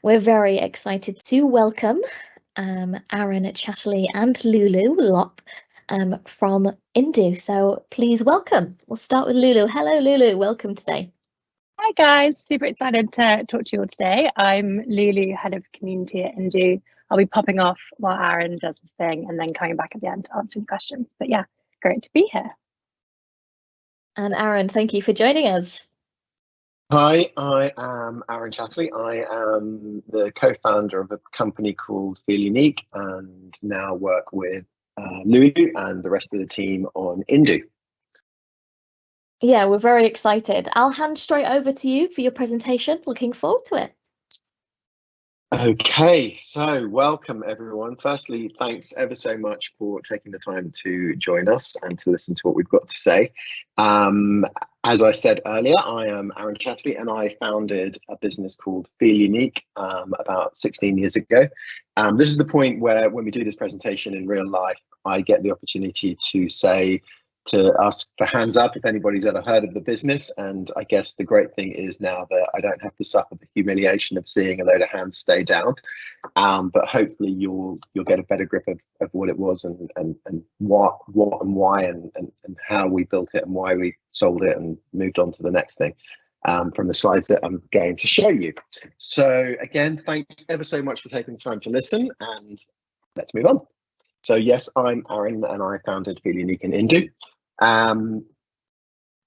We're very excited to welcome Aaron Chatterley and Lulu Jopp from Indu. So please welcome. We'll start with Lulu. Hello, Lulu. Welcome today. Hi guys, super excited to talk to you all today. I'm Lulu, head of community at Indu. I'll be popping off while Aaron does his thing and then coming back at the end to answer any questions. But yeah, great to be here. And Aaron, thank you for joining us. Hi, I am Aaron Chatterley. I am the co-founder of a company called Feelunique and now work with Lulu and the rest of the team on Indu. Yeah, we're very excited. I'll hand straight over to you for your presentation. Looking forward to it. Okay, so welcome everyone. Firstly, thanks ever so much for taking the time to join us and to listen to what we've got to say. As I said earlier, I am Aaron Chatterley and I founded a business called Feelunique about 16 years ago. This is the point where when we do this presentation in real life, I get the opportunity to ask for hands up if anybody's ever heard of the business. And I guess the great thing is now that I don't have to suffer the humiliation of seeing a load of hands stay down. But hopefully you'll get a better grip of what it was and what and why and how we built it and why we sold it and moved on to the next thing from the slides that I'm going to show you. So again, thanks ever so much for taking the time to listen, and let's move on. So yes, I'm Aaron and I founded Feelunique and Indu.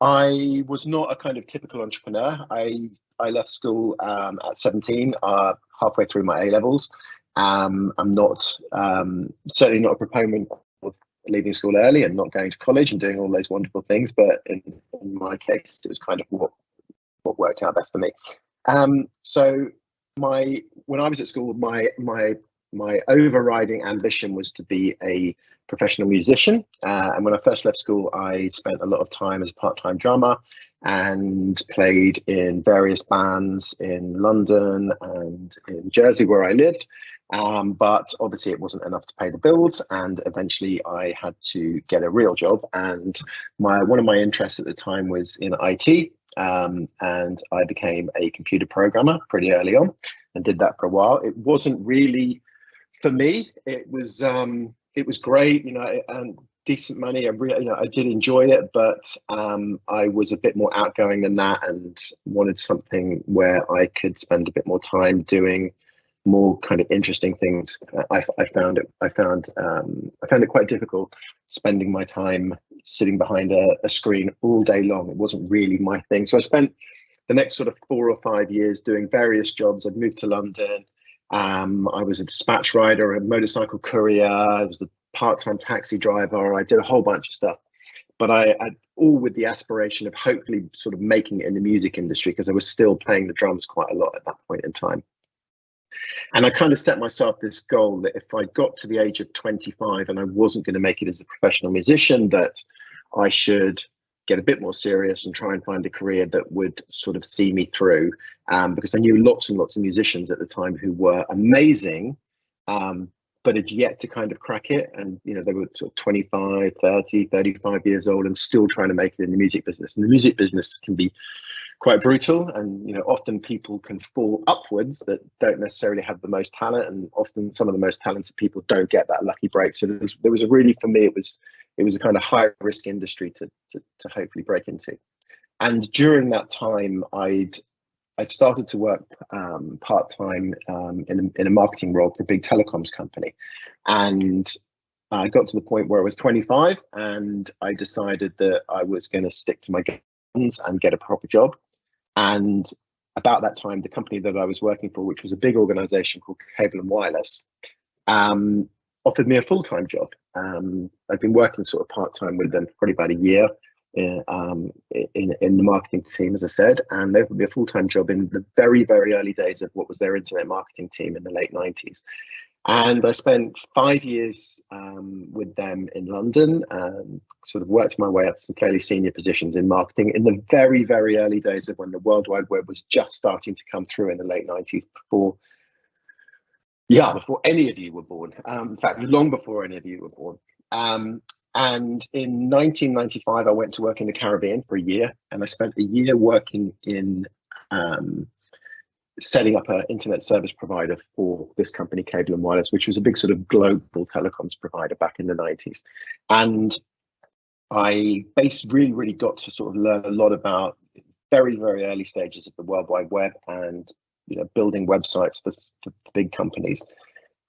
I was not a kind of typical entrepreneur. I left school at 17, halfway through my A-levels. I'm not certainly not a proponent of leaving school early and not going to college and doing all those wonderful things, but in my case, it was kind of what worked out best for me. So when I was at school, my overriding ambition was to be a professional musician. And when I first left school, I spent a lot of time as a part-time drummer and played in various bands in London and in Jersey where I lived. But obviously it wasn't enough to pay the bills, and eventually I had to get a real job. And one of my interests at the time was in IT. And I became a computer programmer pretty early on and did that for a while. It wasn't really for me. It was great, and decent money. I did enjoy it, but I was a bit more outgoing than that and wanted something where I could spend a bit more time doing more kind of interesting things. I found it quite difficult spending my time sitting behind a screen all day long. It wasn't really my thing. So I spent the next sort of 4 or 5 years doing various jobs. I'd moved to London. I was a dispatch rider, a motorcycle courier. I was a part-time taxi driver. I did a whole bunch of stuff, but I all with the aspiration of hopefully sort of making it in the music industry, because I was still playing the drums quite a lot at that point in time. And I kind of set myself this goal that if I got to the age of 25 and I wasn't going to make it as a professional musician, that I should get a bit more serious and try and find a career that would sort of see me through, because I knew lots and lots of musicians at the time who were amazing, but had yet to kind of crack it. And, they were sort of 25, 30, 35 years old and still trying to make it in the music business. And the music business can be quite brutal, and often people can fall upwards that don't necessarily have the most talent, and often some of the most talented people don't get that lucky break. So there was a really, for me, it was a kind of high risk industry to hopefully break into. And during that time, I'd started to work part-time in a marketing role for a big telecoms company. And I got to the point where I was 25 and I decided that I was going to stick to my guns and get a proper job. And about that time, the company that I was working for, which was a big organization called Cable and Wireless, offered me a full-time job. I'd been working sort of part-time with them for probably about a year in the marketing team, as I said, and they offered me a full-time job in the very, very early days of what was their internet marketing team in the late 90s. And I spent 5 years with them in London, sort of worked my way up to some fairly senior positions in marketing in the very, very early days of when the World Wide Web was just starting to come through in the late 90s, before any of you were born. In fact, long before any of you were born. And in 1995, I went to work in the Caribbean for a year, and I spent a year working in setting up an internet service provider for this company, Cable and Wireless, which was a big sort of global telecoms provider back in the 90s. And I really got to sort of learn a lot about very, very early stages of the World Wide Web and, you know, building websites for big companies.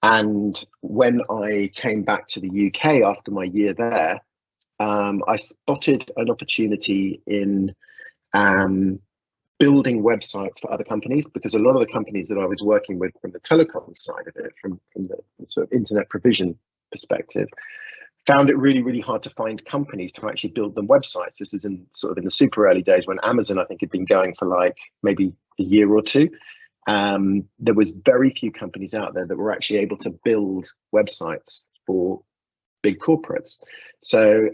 And when I came back to the UK after my year there, I spotted an opportunity in building websites for other companies, because a lot of the companies that I was working with from the telecom side of it, from the sort of internet provision perspective, found it really, really hard to find companies to actually build them websites. This is in sort of in the super early days when Amazon, I think, had been going for like maybe a year or two. There was very few companies out there that were actually able to build websites for big corporates. So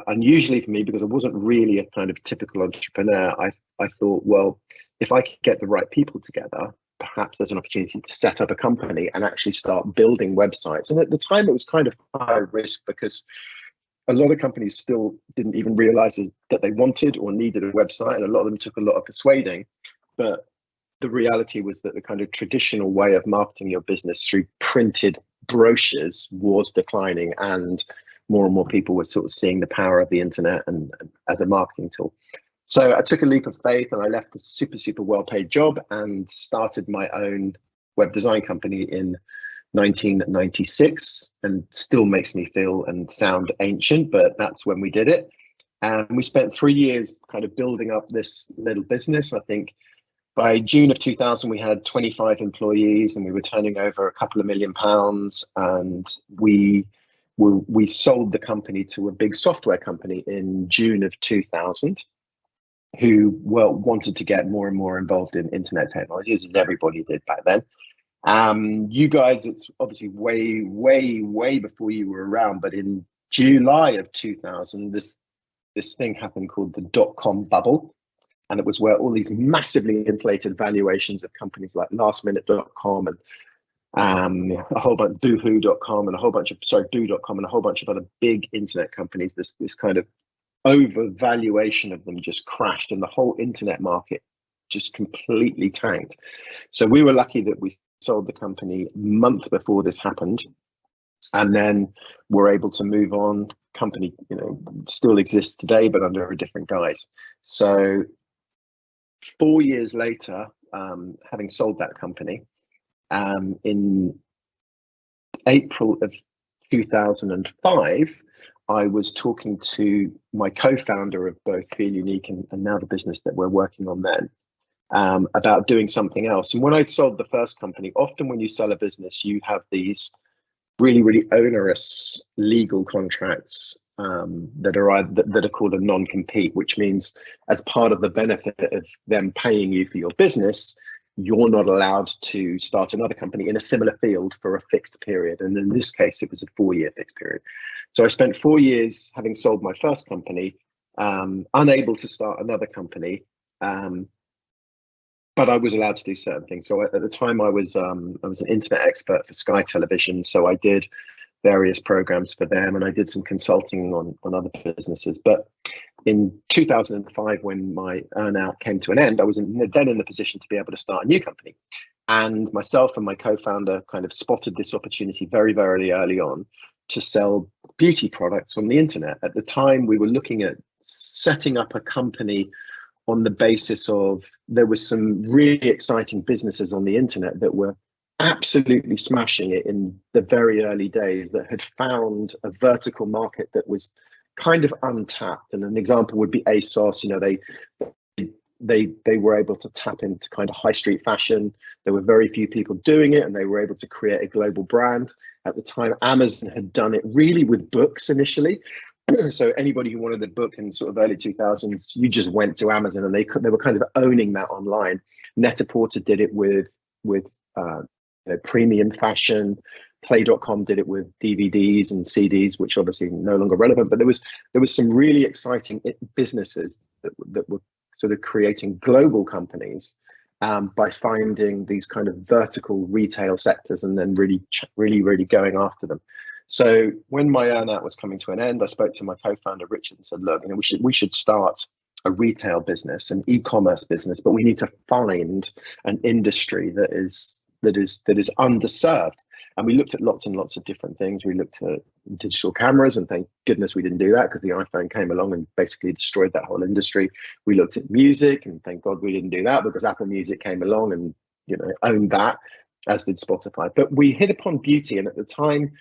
unusually for me, because I wasn't really a kind of typical entrepreneur, I thought, well, if I could get the right people together, perhaps there's an opportunity to set up a company and actually start building websites. And at the time, it was kind of high risk because a lot of companies still didn't even realize that they wanted or needed a website, and a lot of them took a lot of persuading. But the reality was that the kind of traditional way of marketing your business through printed brochures was declining, and more people were sort of seeing the power of the internet and as a marketing tool. So I took a leap of faith and I left a super well-paid job and started my own web design company in 1996, and still makes me feel and sound ancient, but that's when we did it. And we spent 3 years kind of building up this little business. I think by June of 2000, we had 25 employees and we were turning over a couple of £1 million. And we sold the company to a big software company in June of 2000, who wanted to get more and more involved in internet technologies, as everybody did back then. You guys, it's obviously way before you were around, but in July of 2000, this thing happened called the dot-com bubble. And it was where all these massively inflated valuations of companies like lastminute.com and a whole bunch of boohoo.com and a whole bunch of boo.com and a whole bunch of other big internet companies, this kind of overvaluation of them just crashed, and the whole internet market just completely tanked. So we were lucky that we sold the company a month before this happened, and then were able to move on. Company, you know, still exists today, but under a different guise. So 4 years later, having sold that company, in April of 2005, I was talking to my co-founder of both Feelunique and now the business that we're working on then, about doing something else. And when I sold the first company, often when you sell a business, you have these really onerous legal contracts that are called a non-compete, which means as part of the benefit of them paying you for your business, you're not allowed to start another company in a similar field for a fixed period. And in this case, it was a 4-year fixed period. So I spent 4 years, having sold my first company, unable to start another company, but I was allowed to do certain things. So at the time, I was an internet expert for Sky Television. So I did various programs for them, and I did some consulting on other businesses. But in 2005, when my earnout came to an end, I was then in the position to be able to start a new company. And myself and my co-founder kind of spotted this opportunity very early on to sell beauty products on the internet. At the time, we were looking at setting up a company on the basis of there was some really exciting businesses on the internet that were absolutely smashing it in the very early days, that had found a vertical market that was kind of untapped. And an example would be ASOS. You know, they were able to tap into kind of high street fashion. There were very few people doing it, and they were able to create a global brand. At the time, Amazon had done it really with books initially. So anybody who wanted a book in sort of early 2000s, you just went to Amazon, and they were kind of owning that online. Net-a-Porter did it with premium fashion. Play.com did it with DVDs and CDs, which obviously no longer relevant. But there was some really exciting businesses that were sort of creating global companies by finding these kind of vertical retail sectors and then really going after them. So when my earnout was coming to an end, I spoke to my co-founder Richard and said, "Look, you know, we should start a retail business, an e-commerce business, but we need to find an industry that is underserved. And we looked at lots and lots of different things. We looked at digital cameras, and thank goodness we didn't do that, because the iPhone came along and basically destroyed that whole industry. We looked at music, and thank God we didn't do that, because Apple Music came along and, you know, owned that, as did Spotify. But we hit upon beauty, and at the time,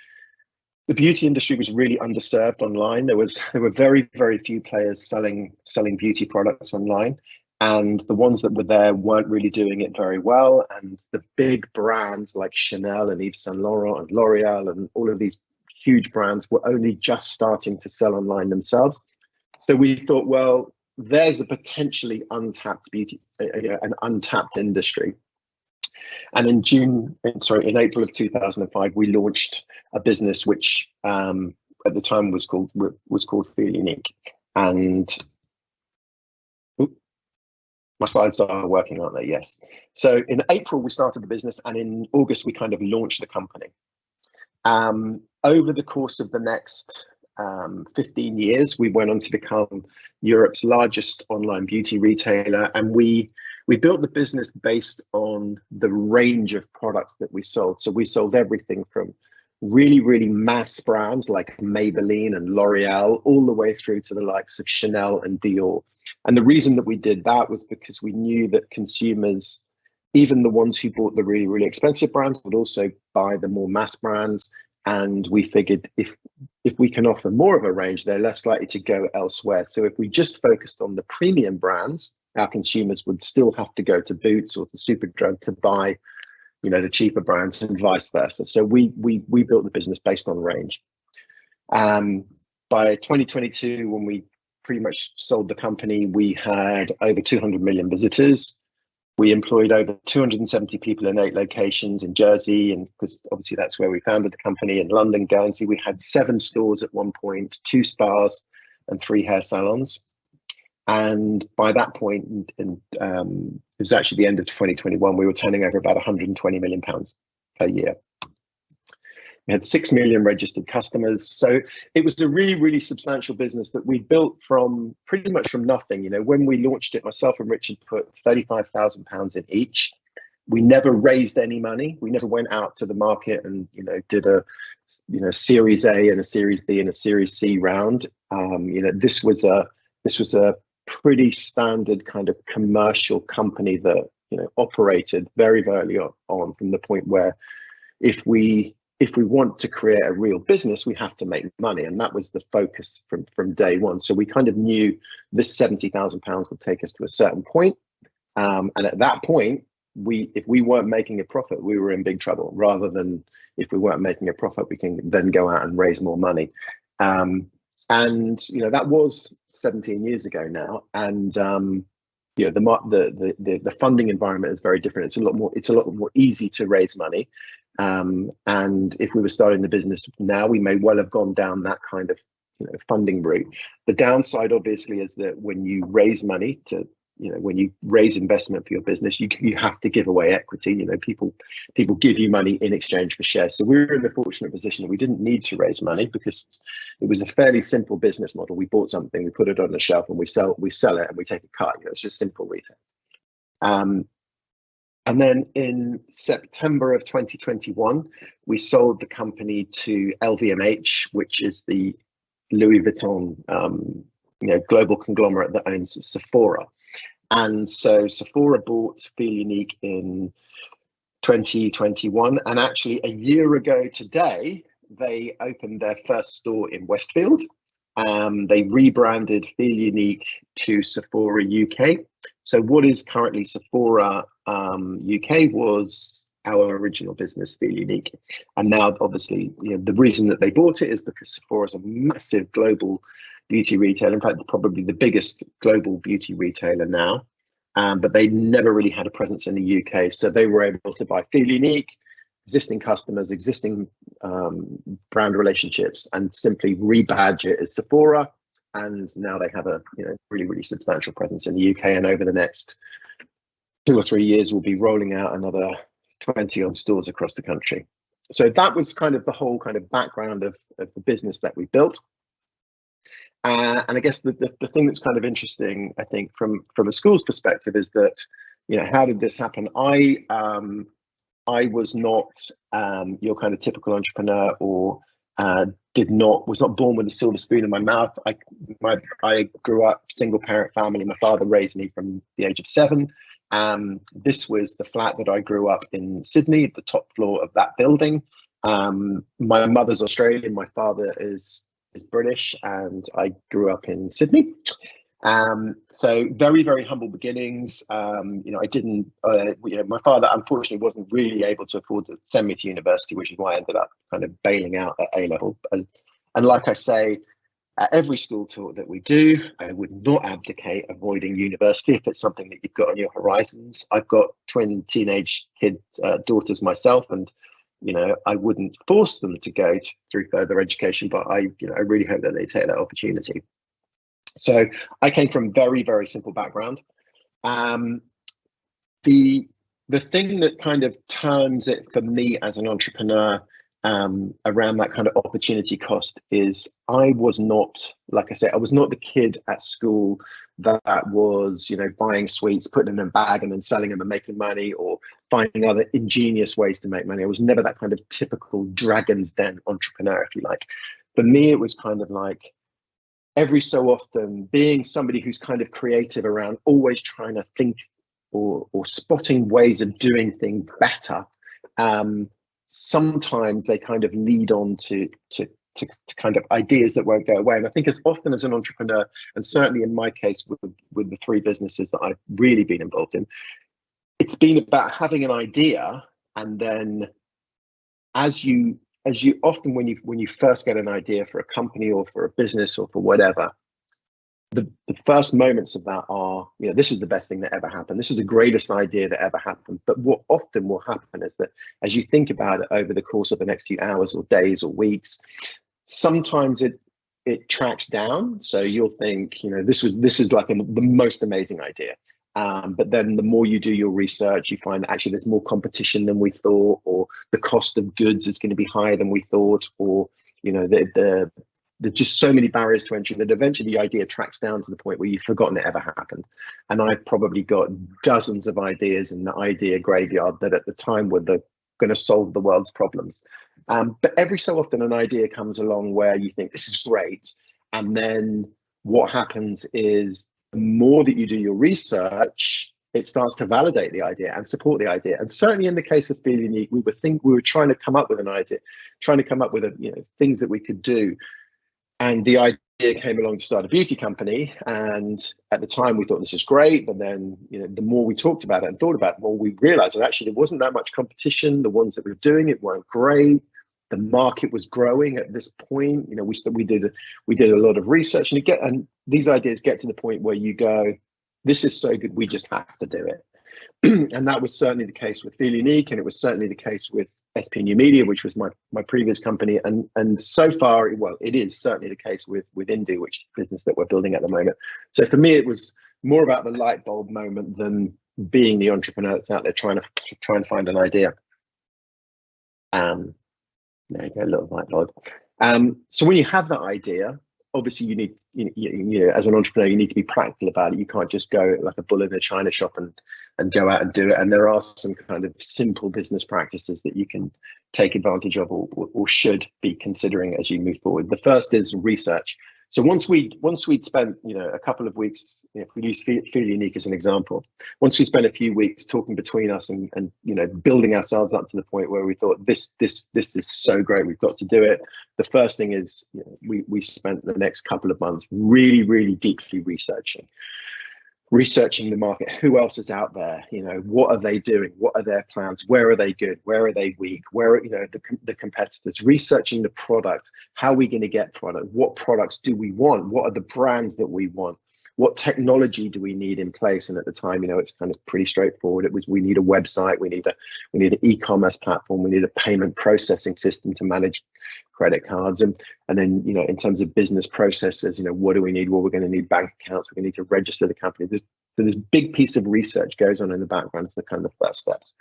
the beauty industry was really underserved online. There were very, very few players selling beauty products online. And the ones that were there weren't really doing it very well. And the big brands like Chanel and Yves Saint Laurent and L'Oreal and all of these huge brands were only just starting to sell online themselves. So we thought, well, there's a potentially untapped beauty, an untapped industry. And in April of 2005, we launched a business which at the time was called Feelunique. And my slides are working, aren't they? Yes. So in April, we started the business, and in August, we kind of launched the company. Over the course of the next 15 years, we went on to become Europe's largest online beauty retailer, and we built the business based on the range of products that we sold. So we sold everything from really, really mass brands like Maybelline and L'Oreal, all the way through to the likes of Chanel and Dior. And the reason that we did that was because we knew that consumers, even the ones who bought the really, really expensive brands, would also buy the more mass brands. And we figured if we can offer more of a range, they're less likely to go elsewhere. So if we just focused on the premium brands, our consumers would still have to go to Boots or to Superdrug to buy, you know, the cheaper brands, and vice versa. So we built the business based on range. By 2022, when we pretty much sold the company, we had over 200 million visitors. We employed over 270 people in 8 locations in Jersey, and because obviously that's where we founded the company, in London, Guernsey. We had 7 stores at one point, 2 spas and 3 hair salons. And by that point, it was actually the end of 2021, we were turning over about 120 million pounds per year. We had 6 million registered customers. So it was a really, really substantial business that we built from pretty much from nothing. You know, when we launched it, myself and Richard put £35,000 in each. We never raised any money. We never went out to the market and, you know, did a, you know, Series A and a Series B and a Series C round. You know, this was a pretty standard kind of commercial company that, you know, operated very, very early on, from the point where if we want to create a real business, we have to make money. And that was the focus from day one. So we kind of knew this £70,000 would take us to a certain point. And at that point, if we weren't making a profit, we were in big trouble, rather than if we weren't making a profit, we can then go out and raise more money. And, you know, that was 17 years ago now. And, you know, the funding environment is very different. It's a lot more easy to raise money. And if we were starting the business now, we may well have gone down that kind of, you know, funding route. The downside, obviously, is that when you raise money to, you know, when you raise investment for your business, you have to give away equity. You know, people give you money in exchange for shares. So we were in the fortunate position that we didn't need to raise money, because it was a fairly simple business model. We bought something, we put it on the shelf, and we sell it, and we take a cut. You know, it's just simple retail. And then in September of 2021, we sold the company to LVMH, which is the Louis Vuitton, you know, global conglomerate that owns Sephora. And so Sephora bought Feelunique in 2021. And actually, a year ago today, they opened their first store in Westfield. They rebranded Feelunique to Sephora UK. So what is currently Sephora UK was our original business, Feelunique. And now, obviously, you know, the reason that they bought it is because Sephora is a massive global beauty retailer. In fact, probably the biggest global beauty retailer now. But they never really had a presence in the UK. So they were able to buy Feelunique, existing customers, existing brand relationships, and simply rebadge it as Sephora. And now they have a, you know, really, really substantial presence in the UK. And over the next 2 or 3 years, we'll be rolling out another 20 odd stores across the country. So that was kind of the whole kind of background of the business that we built. And I guess the thing that's kind of interesting, I think, from a school's perspective, is that, you know, how did this happen? I was not your kind of typical entrepreneur, or was not born with a silver spoon in my mouth. I grew up single parent family. My father raised me from the age of 7. This was the flat that I grew up in Sydney, the top floor of that building. My mother's Australian, my father is British, and I grew up in Sydney. So very, very humble beginnings. You know, I didn't, you know, my father unfortunately wasn't really able to afford to send me to university, which is why I ended up kind of bailing out at A level. And like I say, at every school tour that we do, I would not abdicate avoiding university if it's something that you've got on your horizons. I've got twin teenage daughters myself, and you know, I wouldn't force them to go through further education, but I really hope that they take that opportunity. So I came from very, very simple background. The thing that kind of turns it for me as an entrepreneur around that kind of opportunity cost is I was not, like I said, I was not the kid at school that was, you know, buying sweets, putting them in a bag and then selling them and making money, or finding other ingenious ways to make money. I was never that kind of typical Dragon's Den entrepreneur, if you like. For me, it was kind of like, every so often being somebody who's kind of creative around always trying to think or spotting ways of doing things better. Sometimes they kind of lead on to kind of ideas that won't go away. And I think as often as an entrepreneur, and certainly in my case with the 3 businesses that I've really been involved in, it's been about having an idea, and then as you often, when you first get an idea for a company or for a business or for whatever, the first moments of that are, you know, this is the best thing that ever happened. This is the greatest idea that ever happened. But what often will happen is that as you think about it over the course of the next few hours or days or weeks, sometimes it tracks down. So you'll think, you know, this is like the most amazing idea. But then the more you do your research, you find that actually there's more competition than we thought, or the cost of goods is going to be higher than we thought, or, you know, there's just so many barriers to entry that eventually the idea tracks down to the point where you've forgotten it ever happened. And I've probably got dozens of ideas in the idea graveyard that at the time were going to solve the world's problems. But every so often an idea comes along where you think this is great. And then what happens is the more that you do your research, it starts to validate the idea and support the idea. And certainly in the case of Feelunique, we were trying to come up with an idea, trying to come up with things that we could do. And the idea came along to start a beauty company. And at the time we thought this is great. But then, you know, the more we talked about it and thought about it, the more we realized that actually there wasn't that much competition. The ones that were doing it weren't great. The market was growing at this point. You know, we did a lot of research, and these ideas get to the point where you go, this is so good, we just have to do it. And that was certainly the case with Feelunique, and it was certainly the case with SP New Media, which was my previous company. And so far, well, it is certainly the case with Indu, which is the business that we're building at the moment. So for me, it was more about the light bulb moment than being the entrepreneur that's out there trying to find an idea. There you go, a little light bulb. So when you have that idea, obviously you need, you know, as an entrepreneur, you need to be practical about it. You can't just go like a bull in a china shop and go out and do it. And there are some kind of simple business practices that you can take advantage of or should be considering as you move forward. The first is research. So once we'd spent, you know, a couple of weeks, if we use Feelunique as an example, once we spent a few weeks talking between us and you know, building ourselves up to the point where we thought this is so great, we've got to do it. The first thing is, you know, we spent the next couple of months really, really deeply researching the market. Who else is out there? You know, what are they doing? What are their plans? Where are they good? Where are they weak? Where are, you know, the competitors? Researching the products. How are we going to get product? What products do we want? What are the brands that we want? What technology do we need in place? And at the time, you know, it's kind of pretty straightforward. It was, we need a website, we need an e-commerce platform, we need a payment processing system to manage credit cards, and then, you know, in terms of business processes, you know, what do we need? Well, we're going to need bank accounts, we're going to need to register the company. This big piece of research goes on in the background. It's the kind of the first steps.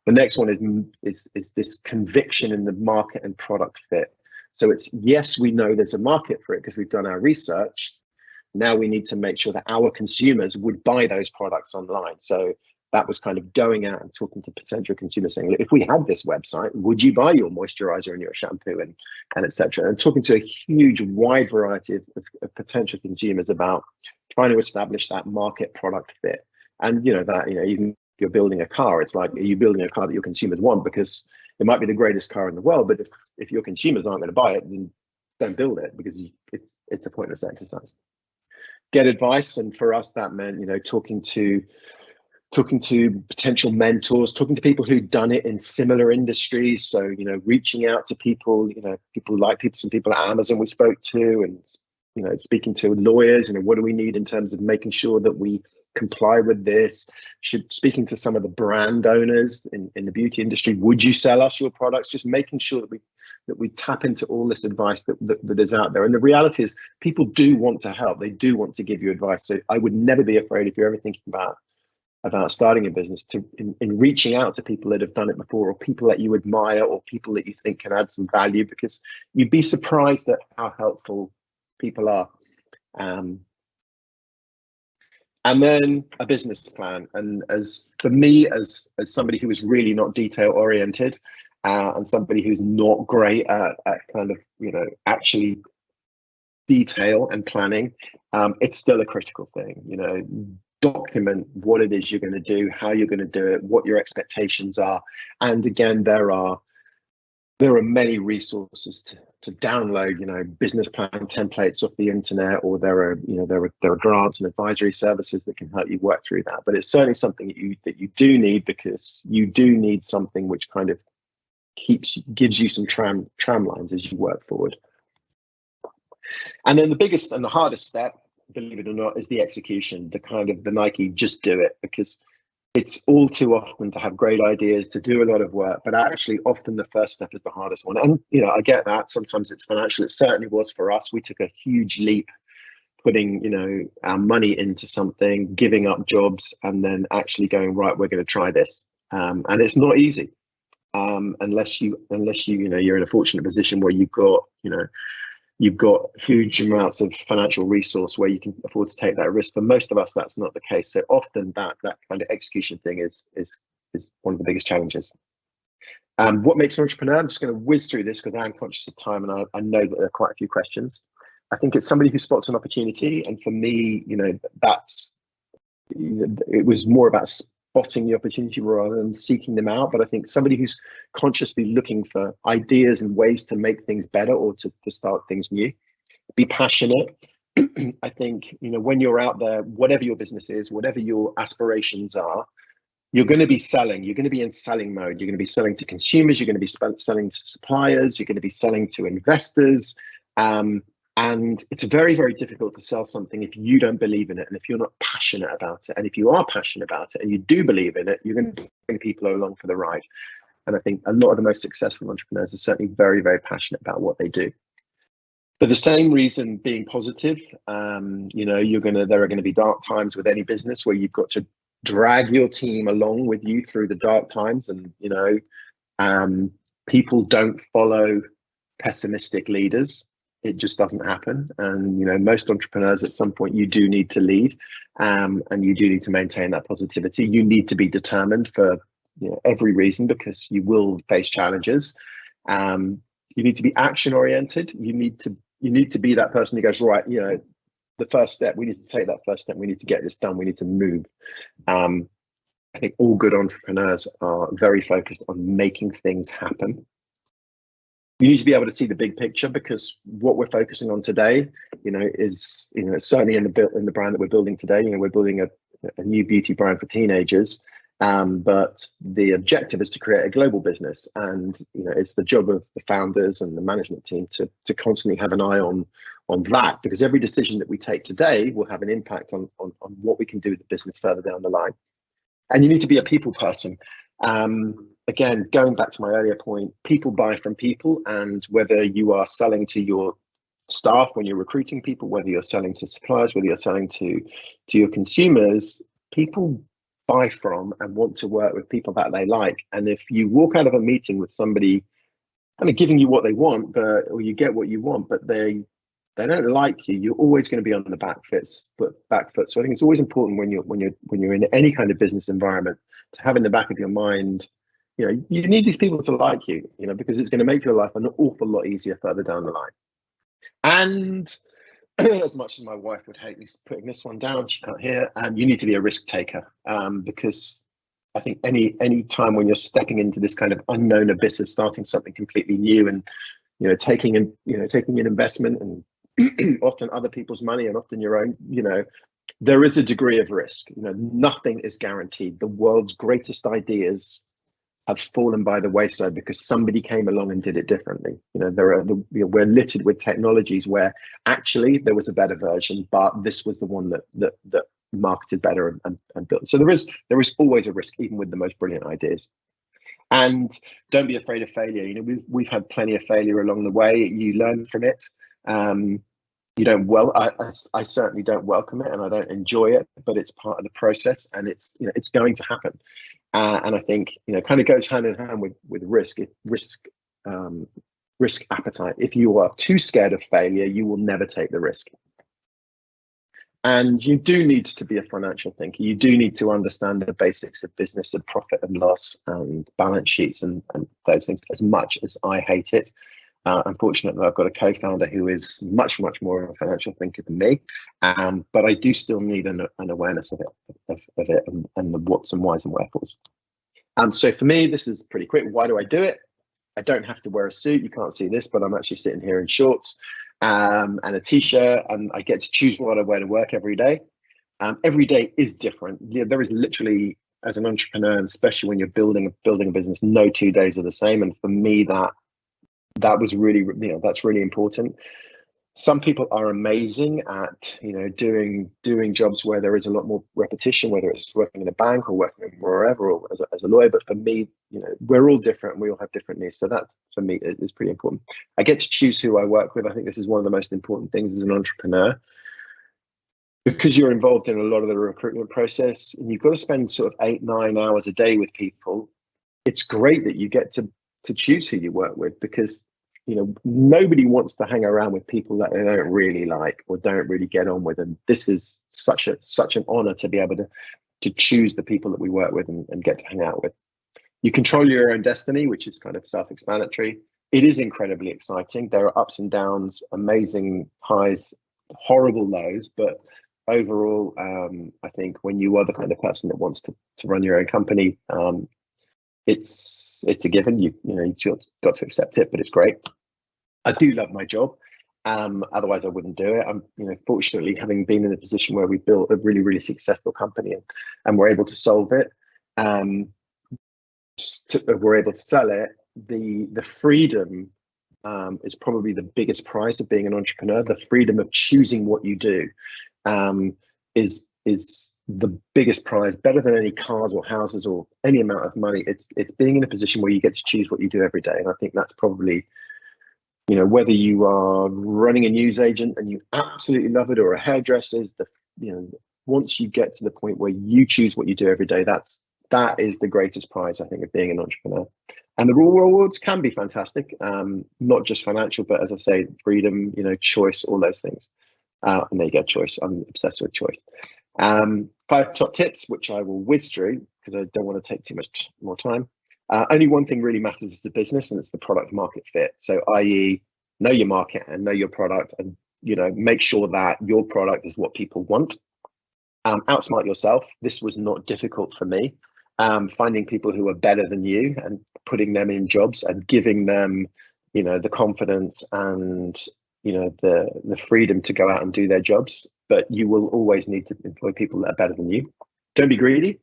The next one is this conviction in the market and product fit. So it's, yes, we know there's a market for it because we've done our research. Now we need to make sure that our consumers would buy those products online. So that was kind of going out and talking to potential consumers saying, if we had this website, would you buy your moisturizer and your shampoo and etc. And talking to a huge wide variety of potential consumers about trying to establish that market product fit. And even if you're building a car, it's like, are you building a car that your consumers want? Because it might be the greatest car in the world, but if your consumers aren't going to buy it, then don't build it, because it's a pointless exercise. Get advice, and for us that meant talking to potential mentors, talking to people who'd done it in similar industries. So reaching out to people, some people at Amazon we spoke to, and speaking to lawyers. What do we need in terms of making sure that we comply with this? Speaking to some of the brand owners in the beauty industry, would you sell us your products? Just making sure that we tap into all this advice that is out there. And the reality is, people do want to help. They do want to give you advice. So I would never be afraid, if you're ever thinking about starting a business, in reaching out to people that have done it before, or people that you admire, or people that you think can add some value, because you'd be surprised at how helpful people are. And then a business plan. And for me, as somebody who is really not detail oriented, and somebody who's not great at kind of actually detail and planning, it's still a critical thing. Document what it is you're going to do, how you're going to do it, what your expectations are. And again, there are many resources to download, business plan templates off the internet, or there are grants and advisory services that can help you work through that. But it's certainly something that you do need, because you do need something which kind of gives you some tram lines as you work forward. And then the biggest and the hardest step, believe it or not, is the execution, the Nike just do it, because it's all too often to have great ideas, to do a lot of work, but actually often the first step is the hardest one. And I get that sometimes it's financial. It certainly was for us. We took a huge leap, putting our money into something, giving up jobs, and then actually going, right, we're going to try this. And it's not easy, unless you're in a fortunate position where you've got huge amounts of financial resource where you can afford to take that risk. For most of us, that's not the case. So often that kind of execution thing is one of the biggest challenges. What makes an entrepreneur? I'm just going to whiz through this because I am conscious of time, and I know that there are quite a few questions. I think it's somebody who spots an opportunity, and for me, it was more about spotting the opportunity rather than seeking them out. But I think somebody who's consciously looking for ideas and ways to make things better, or to start things new. Be passionate. I think, when you're out there, whatever your business is, whatever your aspirations are, you're going to be selling. You're going to be in selling mode. You're going to be selling to consumers. You're going to be selling to suppliers. You're going to be selling to investors. And it's very, very difficult to sell something if you don't believe in it, and if you're not passionate about it. And if you are passionate about it and you do believe in it, you're going to bring people along for the ride. And I think a lot of the most successful entrepreneurs are certainly very, very passionate about what they do. For the same reason, being positive, there are going to be dark times with any business where you've got to drag your team along with you through the dark times. And, people don't follow pessimistic leaders. It just doesn't happen. And, most entrepreneurs at some point, you do need to lead, and you do need to maintain that positivity. You need to be determined for every reason, because you will face challenges. You need to be action oriented. You need to be that person who goes, right, the first step, we need to take that first step. We need to get this done. We need to move. I think all good entrepreneurs are very focused on making things happen. You need to be able to see the big picture, because what we're focusing on today, is certainly in the brand that we're building today. We're building a new beauty brand for teenagers, but the objective is to create a global business, and it's the job of the founders and the management team to constantly have an eye on that, because every decision that we take today will have an impact on what we can do with the business further down the line. And you need to be a people person. Again, going back to my earlier point, people buy from people, and whether you are selling to your staff when you're recruiting people, whether you're selling to suppliers, whether you're selling to your consumers, people buy from and want to work with people that they like. And if you walk out of a meeting with somebody kind of giving you what they want, but or you get what you want, but they don't like you, you're always going to be on the back foot. So I think it's always important when you're in any kind of business environment to have in the back of your mind, you know, you need these people to like you, you know, because it's going to make your life an awful lot easier further down the line. And as much as my wife would hate me putting this one down, she can't hear, you need to be a risk taker, because I think any time when you're stepping into this kind of unknown abyss of starting something completely new and, you know, taking an investment and often other people's money and often your own, you know, there is a degree of risk. You know, nothing is guaranteed. The world's greatest ideas have fallen by the wayside because somebody came along and did it differently. You know, we're littered with technologies where actually there was a better version, but this was the one that marketed better and built. So there is always a risk, even with the most brilliant ideas. And don't be afraid of failure. You know, we've had plenty of failure along the way. You learn from it. You don't I certainly don't welcome it and I don't enjoy it, but it's part of the process and it's, you know, it's going to happen. And I think, you know, kind of goes hand in hand with risk appetite. If you are too scared of failure, you will never take the risk. And you do need to be a financial thinker. You do need to understand the basics of business and profit and loss and balance sheets and those things, as much as I hate it. Unfortunately, I've got a co-founder who is much more of a financial thinker than me, but I do still need an awareness of it and the what's and whys and wherefores. So for me, this is pretty quick. Why do I do it? I don't have to wear a suit. You can't see this, but I'm actually sitting here in shorts and a t-shirt, and I get to choose what I wear to work every day. Every day is different. Yeah, there is literally, as an entrepreneur, and especially when you're building a business, no 2 days are the same. And for me, that was really, you know, that's really important. Some people are amazing at, you know, doing jobs where there is a lot more repetition, whether it's working in a bank or working wherever or as a lawyer. But for me, you know, we're all different and we all have different needs. So that, for me, is pretty important. I get to choose who I work with. I think this is one of the most important things as an entrepreneur, because you're involved in a lot of the recruitment process and you've got to spend sort of 8-9 hours a day with people. It's great that you get to choose who you work with, because, you know, nobody wants to hang around with people that they don't really like or don't really get on with. And this is such an honor to be able to choose the people that we work with and get to hang out with. You control your own destiny, which is kind of self-explanatory. It is incredibly exciting. There are ups and downs, amazing highs, horrible lows, but overall, I think when you are the kind of person that wants to run your own company, it's a given. You've got to accept it, but it's great. I do love my job. Otherwise I wouldn't do it. I'm, you know, fortunately, having been in a position where we built a really successful company and we're able to solve it, we're able to sell it. The freedom is probably the biggest prize of being an entrepreneur. The freedom of choosing what you do is the biggest prize, better than any cars or houses or any amount of money. It's being in a position where you get to choose what you do every day. And I think that's probably, you know, whether you are running a news agent and you absolutely love it, or a hairdresser's, you know, once you get to the point where you choose what you do every day, that is the greatest prize, I think, of being an entrepreneur. And the real rewards can be fantastic, not just financial, but as I say, freedom, you know, choice, all those things. And there you go, choice. I'm obsessed with choice. 5 top tips, which I will whiz through because I don't want to take too much more time. Only one thing really matters as a business, and it's the product market fit. So, i.e., know your market and know your product, and, you know, make sure that your product is what people want. Outsmart yourself. This was not difficult for me. Finding people who are better than you and putting them in jobs and giving them, you know, the confidence and, you know, the freedom to go out and do their jobs. But you will always need to employ people that are better than you. Don't be greedy.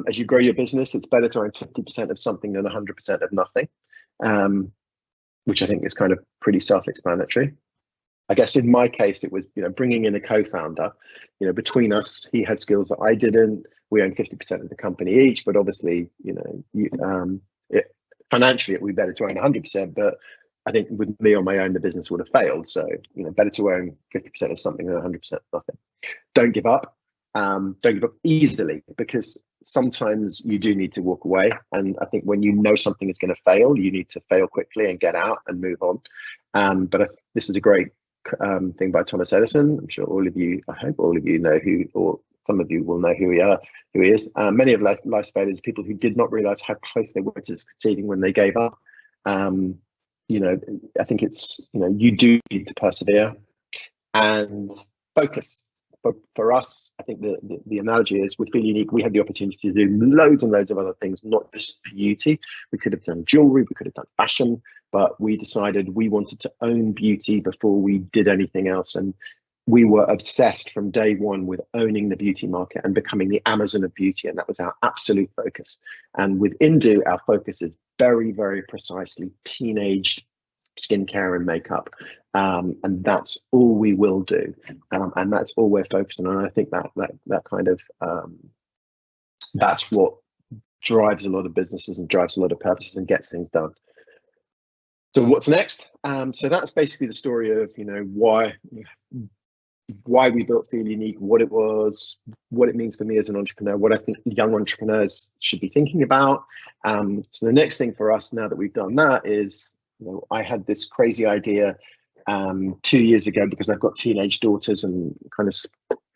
As you grow your business, it's better to own 50% of something than 100% of nothing, which I think is kind of pretty self-explanatory. I guess in my case, it was, you know, bringing in a co-founder. You know, between us, he had skills that I didn't. We own 50% of the company each, but obviously, you know, financially it would be better to own 100%. But I think with me on my own, the business would have failed. So, you know, better to own 50% of something than 100% of nothing. Don't give up. Don't give up easily, because sometimes you do need to walk away. And I think when you know something is going to fail, you need to fail quickly and get out and move on. But this is a great thing by Thomas Edison. I'm sure I hope all of you know who, or some of you will know who he is. Many of life's failures, people who did not realize how close they were to succeeding when they gave up. I think it's, you do need to persevere and focus. But for us, I think the analogy is with Feelunique, we had the opportunity to do loads and loads of other things, not just beauty. We could have done jewelry, we could have done fashion, but we decided we wanted to own beauty before we did anything else. And we were obsessed from day one with owning the beauty market and becoming the Amazon of beauty. And that was our absolute focus. And with Indu, our focus is very, very precisely teenage skincare and makeup. And that's all we will do. And that's all we're focusing on. And I think that kind of, that's what drives a lot of businesses and drives a lot of purposes and gets things done. So what's next? So that's basically the story of, why we built Feelunique, what it was, what it means for me as an entrepreneur, what I think young entrepreneurs should be thinking about. So the next thing for us now that we've done that is, I had this crazy idea 2 years ago because I've got teenage daughters, and kind of,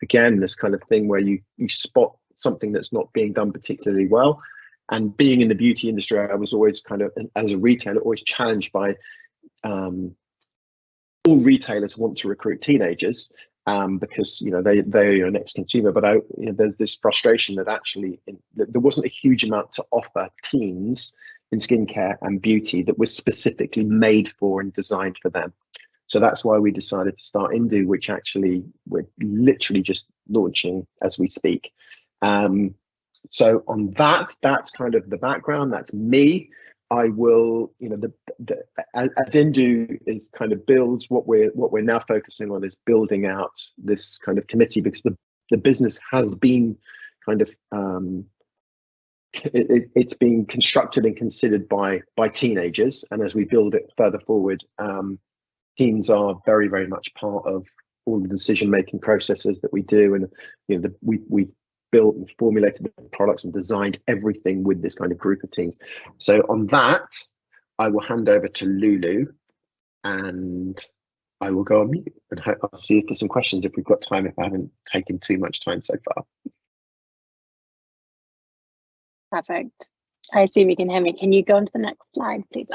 again, this kind of thing where you spot something that's not being done particularly well. And being in the beauty industry, I was always kind of, as a retailer, always challenged by all retailers want to recruit teenagers because they are your next consumer. But there's this frustration that actually there wasn't a huge amount to offer teens in skincare and beauty that was specifically made for and designed for them. So that's why we decided to start Indu, which actually we're literally just launching as we speak. So on that's kind of the background. That's me. I will, as Indu is kind of builds, what we're now focusing on is building out this kind of committee, because the business has been kind of it's being constructed and considered by teenagers, and as we build it further forward, teens are very, very much part of all the decision-making processes that we do, and we built and formulated the products and designed everything with this kind of group of teens. So on that, I will hand over to Lulu, and I will go on mute, and I'll see if there's some questions if we've got time, if I haven't taken too much time so far. Perfect. I assume you can hear me. Can you go on to the next slide, please?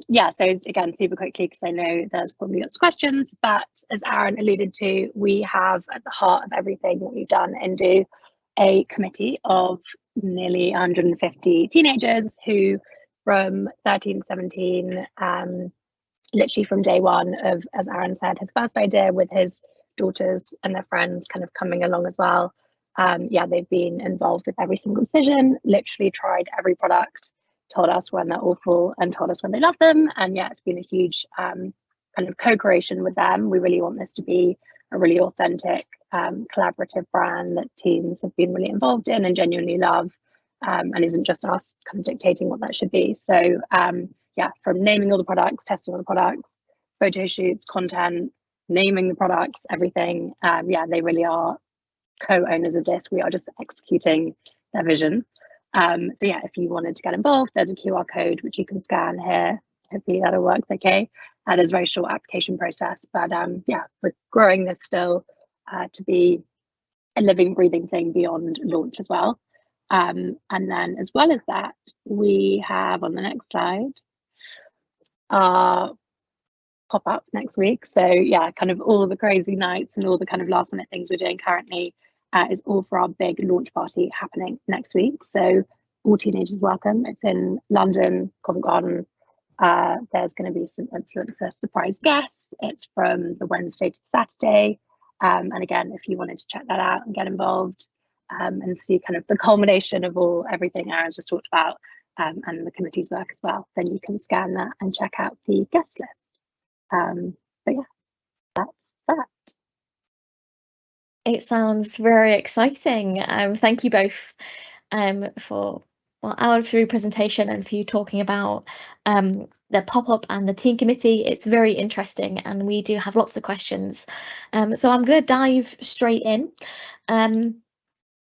Yeah, so again, super quickly, because I know there's probably lots of questions, but as Aaron alluded to, we have at the heart of everything that we've done Indu a committee of nearly 150 teenagers who, from 13, 17, literally from day one of, as Aaron said, his first idea with his daughters and their friends kind of coming along as well. Yeah, they've been involved with every single decision, literally tried every product, told us when they're awful and told us when they love them. And yeah, it's been a huge kind of co-creation with them. We really want this to be a really authentic, collaborative brand that teens have been really involved in and genuinely love, and isn't just us kind of dictating what that should be. So yeah, from naming all the products, testing all the products, photo shoots, content, naming the products, everything. Yeah, they really are co-owners of this. We are just executing their vision. So yeah, if you wanted to get involved, there's a QR code which you can scan here. Hopefully that all works okay. There's a very short application process, but yeah, we're growing this still to be a living, breathing thing beyond launch as well. And then as well as that, we have on the next slide pop up next week. So yeah, kind of all the crazy nights and all the kind of last minute things we're doing currently is all for our big launch party happening next week. So all teenagers welcome. It's in London, Covent Garden. There's going to be some influencer surprise guests. It's from the Wednesday to Saturday. And again, if you wanted to check that out and get involved and see kind of the culmination of everything Aaron's just talked about and the committee's work as well, then you can scan that and check out the guest list. But yeah, that's that. It sounds very exciting. Thank you both for Well, our through presentation and for you talking about the pop-up and the team committee, it's very interesting, and we do have lots of questions. So I'm going to dive straight in, and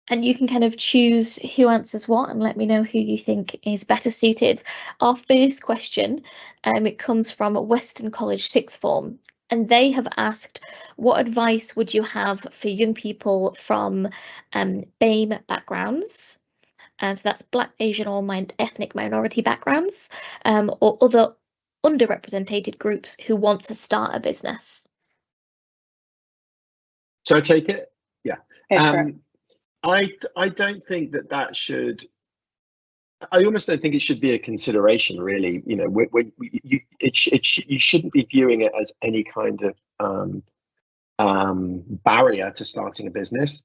you can kind of choose who answers what and let me know who you think is better suited. Our first question, it comes from Western College Sixth Form, and they have asked, what advice would you have for young people from BAME backgrounds? So that's Black, Asian, or ethnic minority backgrounds, or other underrepresented groups who want to start a business. So I take it? Yeah. Okay. I don't think that should. I almost don't think it should be a consideration, really. You know, you shouldn't be viewing it as any kind of barrier to starting a business.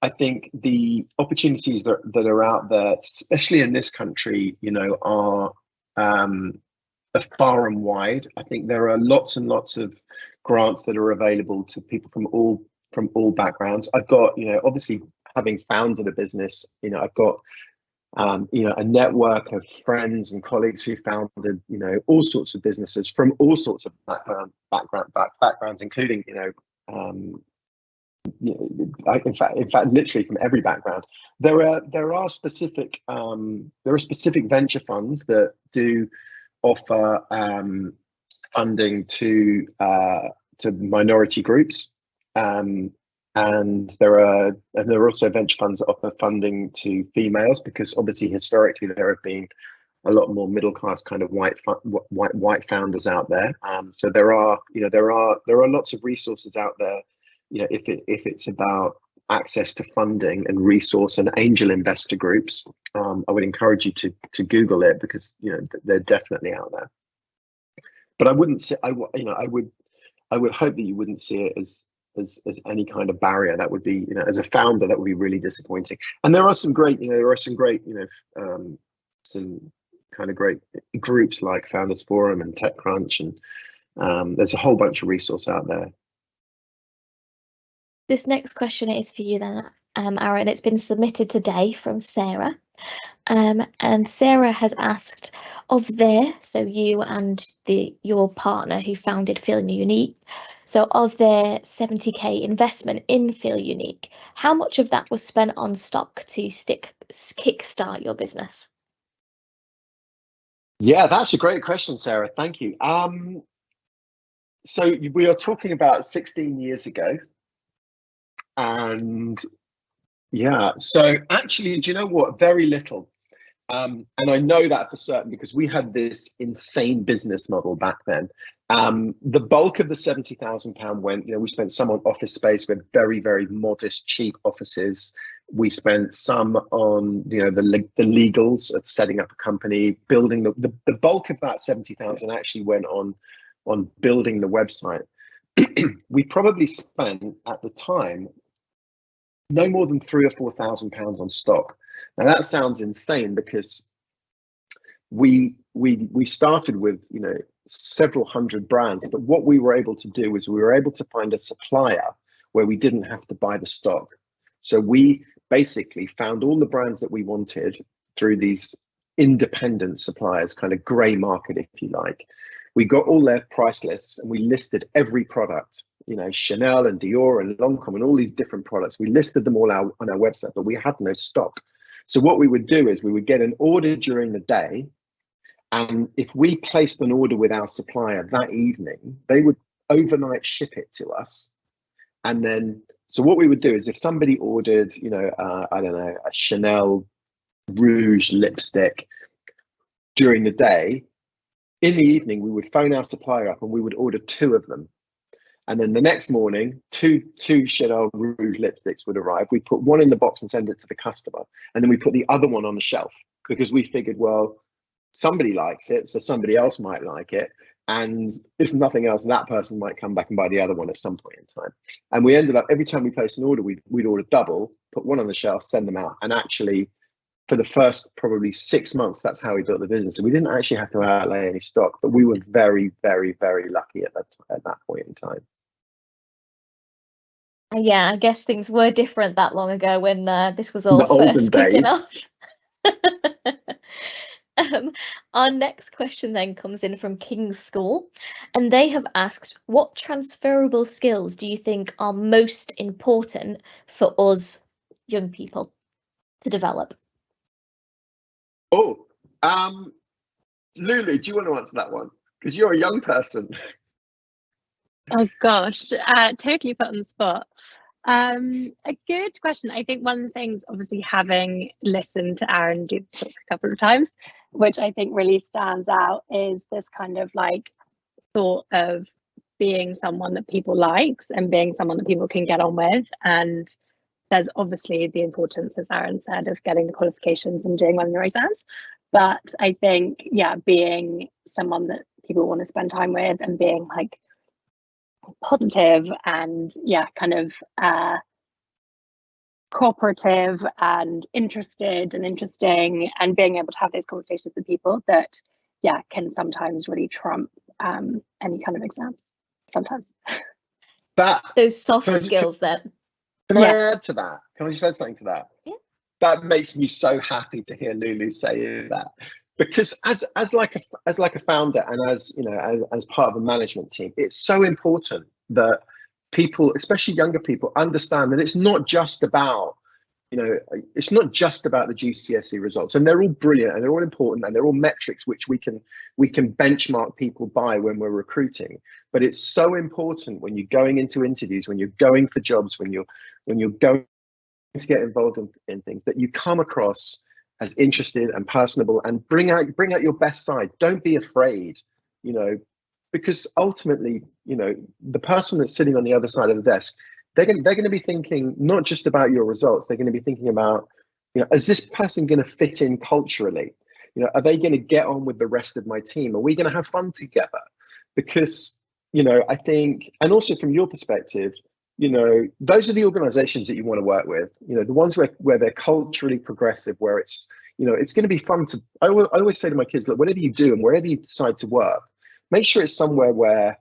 I think the opportunities that are out there, especially in this country, you know, are far and wide. I think there are lots and lots of grants that are available to people from all backgrounds. I've got, you know, obviously having founded a business, you know, I've got you know, a network of friends and colleagues who founded, you know, all sorts of businesses from all sorts of backgrounds, including, you know, in fact, literally from every background. There are specific venture funds that do offer funding to minority groups, and there are also venture funds that offer funding to females, because obviously historically there have been a lot more middle class kind of white founders out there. So there are lots of resources out there. You know, if it's about access to funding and resource and angel investor groups, I would encourage you to Google it, because, you know, they're definitely out there. But I wouldn't say, I would hope that you wouldn't see it as any kind of barrier. That would be, you know, as a founder, that would be really disappointing. And there are some great, some kind of great groups like Founders Forum and TechCrunch, and there's a whole bunch of resource out there. This next question is for you then, Aaron. It's been submitted today from Sarah. And Sarah has asked, so you and your partner who founded Feelunique, so of their 70k investment in Feelunique, how much of that was spent on stock to kickstart your business? Yeah, that's a great question, Sarah. Thank you. So we are talking about 16 years ago. And yeah, so actually, do you know what? Very little. And I know that for certain because we had this insane business model back then. The bulk of the £70,000 went, you know, we spent some on office space. We had very, very modest, cheap offices. We spent some on, you know, the legals of setting up a company, building the bulk of that 70,000 actually went on building the website. We probably spent at the time no more than £3,000 or £4,000 on stock. Now that sounds insane, because we started with, you know, several hundred brands, but what we were able to do is we were able to find a supplier where we didn't have to buy the stock. So we basically found all the brands that we wanted through these independent suppliers, kind of grey market, if you like. We got all their price lists and we listed every product, you know, Chanel and Dior and Lancome and all these different products. We listed them all out on our website, but we had no stock. So what we would do is we would get an order during the day, and if we placed an order with our supplier that evening, they would overnight ship it to us. And then, so what we would do is if somebody ordered, you know, I don't know, a Chanel Rouge lipstick during the day, in the evening, we would phone our supplier up and we would order 2 of them. And then the next morning, two Chanel Rouge lipsticks would arrive. We put one in the box and send it to the customer. And then we put the other one on the shelf, because we figured, well, somebody likes it, so somebody else might like it. And if nothing else, that person might come back and buy the other one at some point in time. And we ended up, every time we placed an order, we'd order double, put one on the shelf, send them out. And actually, for the first probably 6 months, that's how we built the business. So we didn't actually have to outlay any stock, but we were very, very, very lucky at that point in time. Yeah, I guess things were different that long ago when this was all first kicking off. Our next question then comes in from King's School, and they have asked, what transferable skills do you think are most important for us young people to develop? Oh, Lulu, do you want to answer that one? Because you're a young person. Oh gosh, totally put on the spot. A good question. I think one of the things, obviously, having listened to Aaron do the talk a couple of times, which I think really stands out, is this kind of like thought of being someone that people likes and being someone that people can get on with. And there's obviously the importance, as Aaron said, of getting the qualifications and doing well in your exams. But I think, yeah, being someone that people want to spend time with and being like positive and yeah, kind of cooperative and interested and interesting, and being able to have those conversations with people that yeah can sometimes really trump any kind of exams sometimes. Those soft skills then. Can I add to that? Can I just add something to that? Yeah. That makes me so happy to hear Lulu say that, because as like a founder and as you know as part of a management team, it's so important that people, especially younger people, understand that it's not just about it's not just about the GCSE results, and they're all brilliant and they're all important and they're all metrics which we can benchmark people by when we're recruiting. But it's so important when you're going into interviews, when you're going for jobs, when you're going to get involved in things, that you come across as interested and personable and bring out your best side. Don't be afraid, because ultimately, the person that's sitting on the other side of the desk, they're going to be thinking not just about your results. They're going to be thinking about, is this person going to fit in culturally? Are they going to get on with the rest of my team? Are we going to have fun together? Because, I think, and also from your perspective, those are the organizations that you want to work with, the ones where they're culturally progressive, where it's, it's going to be fun to, I always say to my kids, look, whatever you do and wherever you decide to work, make sure it's somewhere where,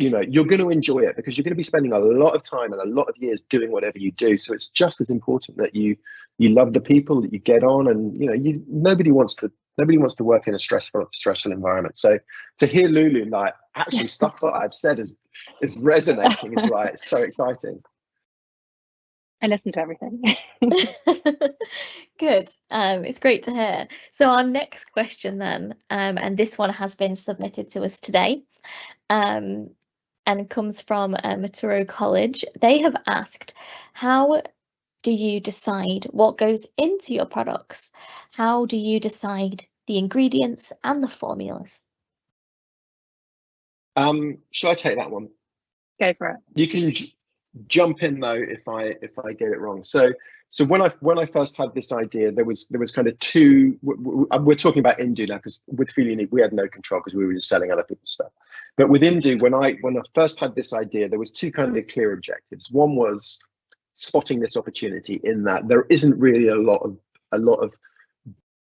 you're going to enjoy it, because you're going to be spending a lot of time and a lot of years doing whatever you do. So it's just as important that you love the people, that you get on, and, nobody wants to work in a stressful environment. So to hear Lulu, like, actually stuff that I've said is resonating. It's like, it's so exciting. I listen to everything. Good. It's great to hear. So our next question then, and this one has been submitted to us today, and comes from Maturo College. They have asked, how do you decide what goes into your products? How do you decide the ingredients and the formulas? Shall I take that one? Go for it. You can jump in though if I get it wrong. So when I first had this idea, there was kind of two. We're talking about Indu now, because with Feelunique we had no control because we were just selling other people's stuff. But with Indu, when I first had this idea, there was two kind of clear objectives. One was spotting this opportunity in that there isn't really a lot of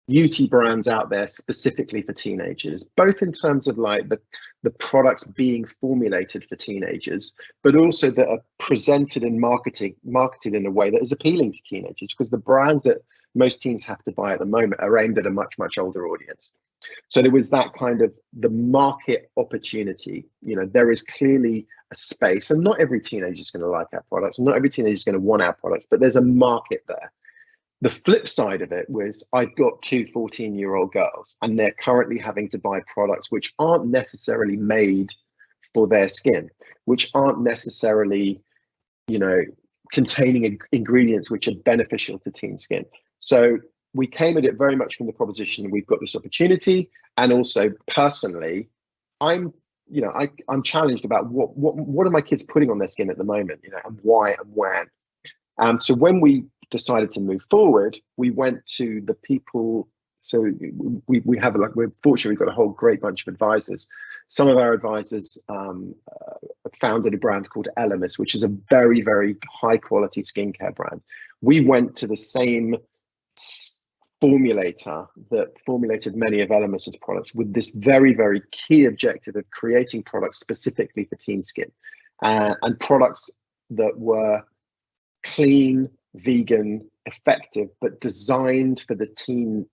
beauty brands out there specifically for teenagers, both in terms of like the products being formulated for teenagers, but also that are presented and marketed in a way that is appealing to teenagers, because the brands that most teens have to buy at the moment are aimed at a much older audience. So there was that kind of the market opportunity. There is clearly a space, and not every teenager is going to like our products, not every teenager is going to want our products, but there's a market there. The flip side of it was, I've got two 14-year-old girls, and they're currently having to buy products which aren't necessarily made for their skin, which aren't necessarily, containing ingredients which are beneficial to teen skin. So we came at it very much from the proposition, we've got this opportunity, and also personally, I'm challenged about what are my kids putting on their skin at the moment, and why and when. So when we decided to move forward, we went to the people. So we have we're fortunate, we've got a whole great bunch of advisors. Some of our advisors founded a brand called Elemis, which is a very, very high quality skincare brand. We went to the same formulator that formulated many of Elemis's products, with this very, very key objective of creating products specifically for teen skin, and products that were clean, vegan, effective, but designed for the teen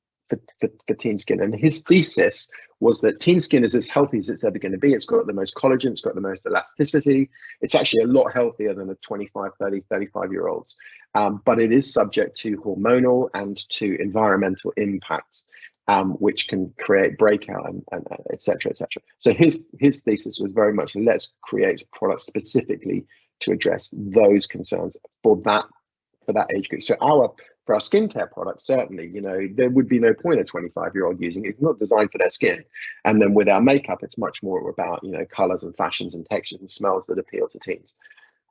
for teen skin. And his thesis was that teen skin is as healthy as it's ever going to be. It's got the most collagen, it's got the most elasticity. It's actually a lot healthier than the 25, 30, 35-year-olds. But it is subject to hormonal and to environmental impacts, which can create breakout and et cetera, et cetera. So his thesis was very much, let's create products specifically to address those concerns for that age group. So for our skincare products, certainly, there would be no point a 25-year-old using it. It's not designed for their skin. And then with our makeup, it's much more about, colors and fashions and textures and smells that appeal to teens.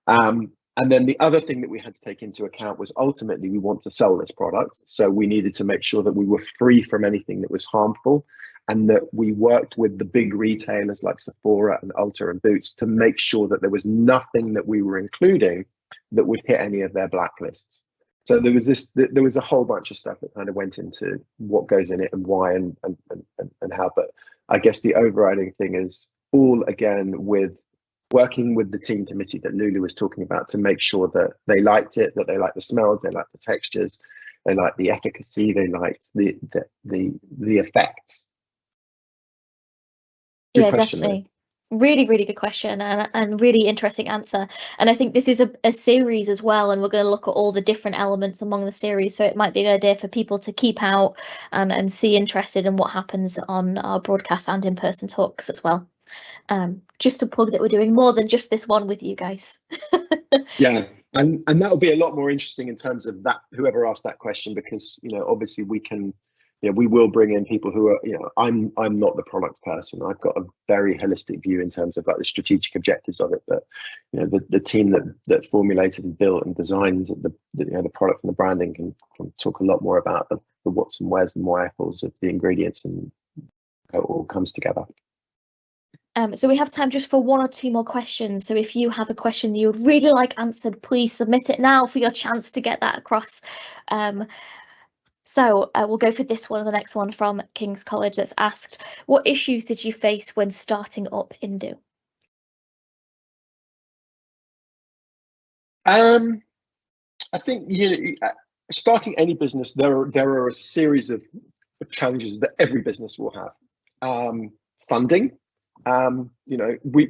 And then the other thing that we had to take into account was ultimately we want to sell this product. So we needed to make sure that we were free from anything that was harmful, and that we worked with the big retailers like Sephora and Ulta and Boots to make sure that there was nothing that we were including that would hit any of their blacklists. So there was a whole bunch of stuff that kind of went into what goes in it and why and how. But I guess the overriding thing is all, again, with working with the team committee that Lulu was talking about to make sure that they liked it, that they liked the smells, they liked the textures, they liked the efficacy, they liked the effects. Good question, definitely. Really, really good question, and really interesting answer. And I think this is a series as well, and we're going to look at all the different elements among the series. So it might be a good idea for people to keep out and see interested in what happens on our broadcast and in-person talks as well. Just to plug that we're doing more than just this one with you guys. Yeah, and that'll be a lot more interesting in terms of that, whoever asked that question, because obviously we can, we will bring in people who are, I'm not the product person. I've got a very holistic view in terms of like the strategic objectives of it, but the team that formulated and built and designed the product and the branding can talk a lot more about the what's and where's and why's of the ingredients and how it all comes together. So we have time just for one or two more questions. So if you have a question you would really like answered, please submit it now for your chance to get that across. So we'll go for this one or the next one from King's College that's asked, what issues did you face when starting up Indu? I think starting any business, there are a series of challenges that every business will have. Funding. We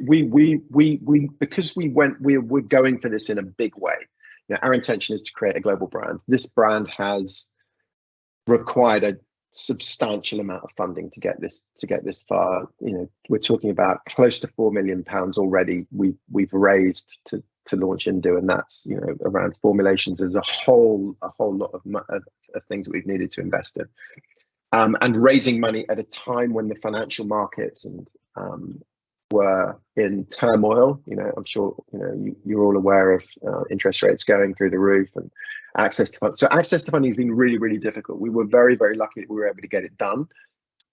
because we're going for this in a big way. Our intention is to create a global brand. This brand has required a substantial amount of funding to get this far. We're talking about close to £4 million already. We've raised to launch Indu, and that's around formulations. There's a whole lot of things that we've needed to invest in, and raising money at a time when the financial markets and were in turmoil. I'm sure you're all aware of interest rates going through the roof and access to funding. So access to funding has been really, really difficult. We were very, very lucky that we were able to get it done.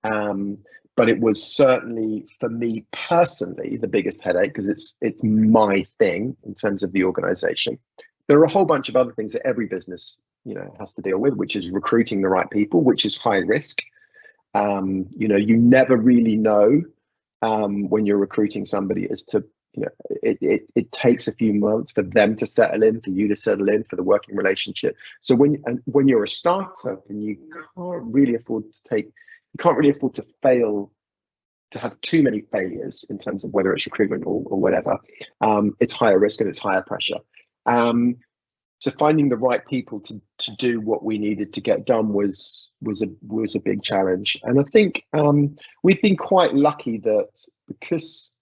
But it was certainly, for me personally, the biggest headache, because it's my thing in terms of the organization. There are a whole bunch of other things that every business has to deal with, which is recruiting the right people, which is high risk. You never really know when you're recruiting somebody as to it takes a few months for them to settle in, for you to settle in, for the working relationship. So when you're a startup and you can't really afford to fail, to have too many failures in terms of whether it's recruitment or whatever, it's higher risk and it's higher pressure. So finding the right people to do what we needed to get done was a big challenge. And I think we've been quite lucky that because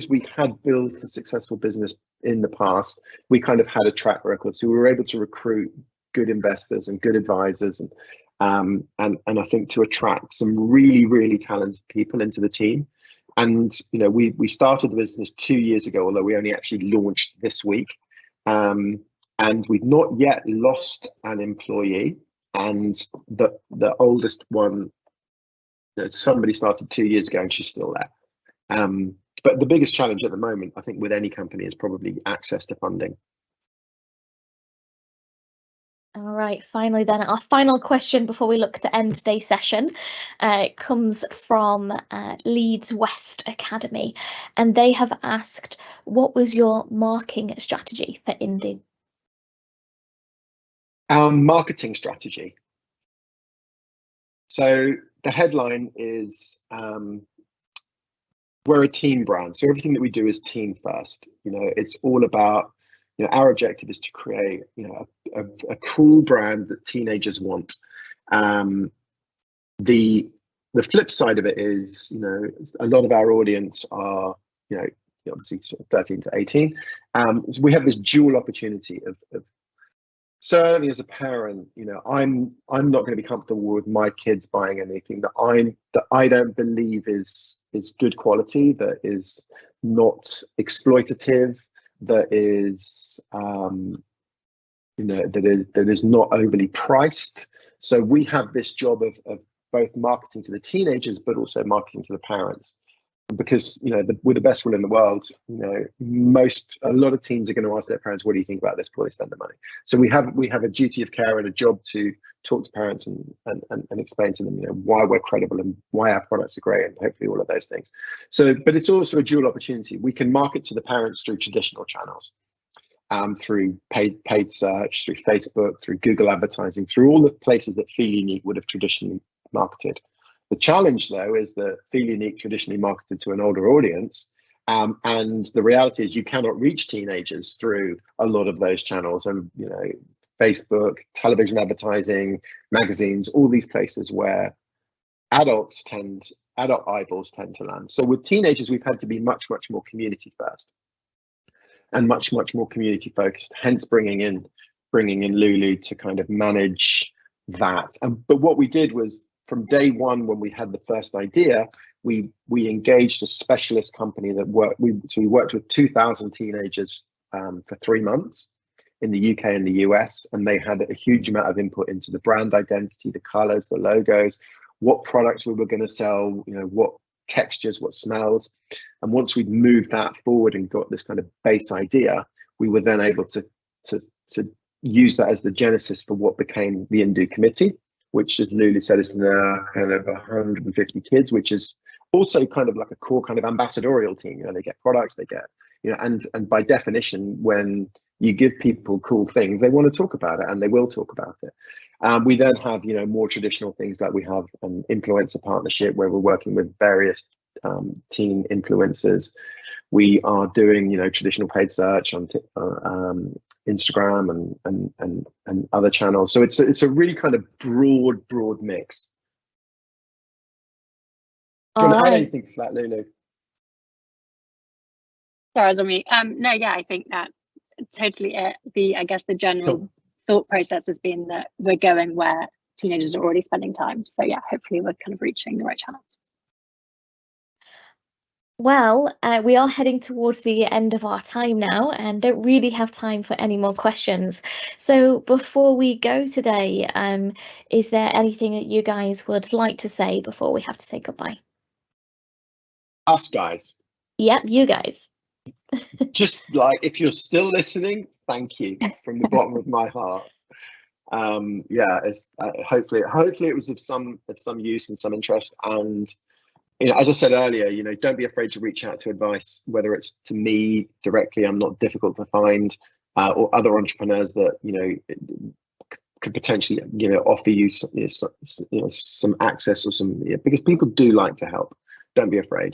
we had built a successful business in the past, we kind of had a track record. So we were able to recruit good investors and good advisors, and I think to attract some really, really talented people into the team. And we started the business 2 years ago, although we only actually launched this week. And we've not yet lost an employee. And the oldest one, somebody started 2 years ago, and she's still there. But the biggest challenge at the moment, I think, with any company is probably access to funding. All right, finally then, our final question before we look to end today's session comes from Leeds West Academy, and they have asked, what was your marketing strategy for Indu? Our marketing strategy. So the headline is we're a team brand. So everything that we do is team first. It's all about, our objective is to create, a cool brand that teenagers want. The flip side of it is, a lot of our audience are, obviously sort of 13 to 18. So we have this dual opportunity of certainly as a parent, I'm not going to be comfortable with my kids buying anything that I don't believe is good quality, that is not exploitative, that is that is not overly priced. So we have this job of both marketing to the teenagers, but also marketing to the parents. Because with the best will in the world, a lot of teens are going to ask their parents, "What do you think about this?" before they spend the money. So we have a duty of care and a job to talk to parents and explain to them, why we're credible and why our products are great, and hopefully all of those things. So, but it's also a dual opportunity. We can market to the parents through traditional channels, through paid search, through Facebook, through Google advertising, through all the places that Feelunique would have traditionally marketed. The challenge, though, is that Feelunique traditionally marketed to an older audience, and the reality is you cannot reach teenagers through a lot of those channels. And Facebook, television advertising, magazines, all these places where adult eyeballs tend to land. So with teenagers, we've had to be much more community first, and much more community focused. Hence, bringing in Lulu to kind of manage that. But what we did was, from day one, when we had the first idea, we engaged a specialist company that we worked with 2,000 teenagers for 3 months in the UK and the US, and they had a huge amount of input into the brand identity, the colors, the logos, what products we were going to sell, what textures, what smells. And once we'd moved that forward and got this kind of base idea, we were then able to use that as the genesis for what became the Indu committee, which, as Lulu said, is now kind of 150 kids, which is also kind of like a core kind of ambassadorial team. They get products, they get, and by definition, when you give people cool things, they want to talk about it, and they will talk about it. We then have, more traditional things, like we have an influencer partnership where we're working with various teen influencers. We are doing, traditional paid search on Instagram and other channels. So it's a really kind of broad mix. Do you want to add anything to that, Lulu? Sorry, I was on mute. No, yeah, I think that's totally it. I guess the general thought process has been that we're going where teenagers are already spending time. So yeah, hopefully we're kind of reaching the right channels. Well, we are heading towards the end of our time now and don't really have time for any more questions. So before we go today, is there anything that you guys would like to say before we have to say goodbye? Us guys. Yep, you guys. Just like, if you're still listening, thank you from the bottom of my heart. Yeah, it's hopefully it was of some use and some interest. And as I said earlier, don't be afraid to reach out to advice, whether it's to me directly. I'm not difficult to find, or other entrepreneurs that could potentially offer you some access or some, because people do like to help. Don't be afraid.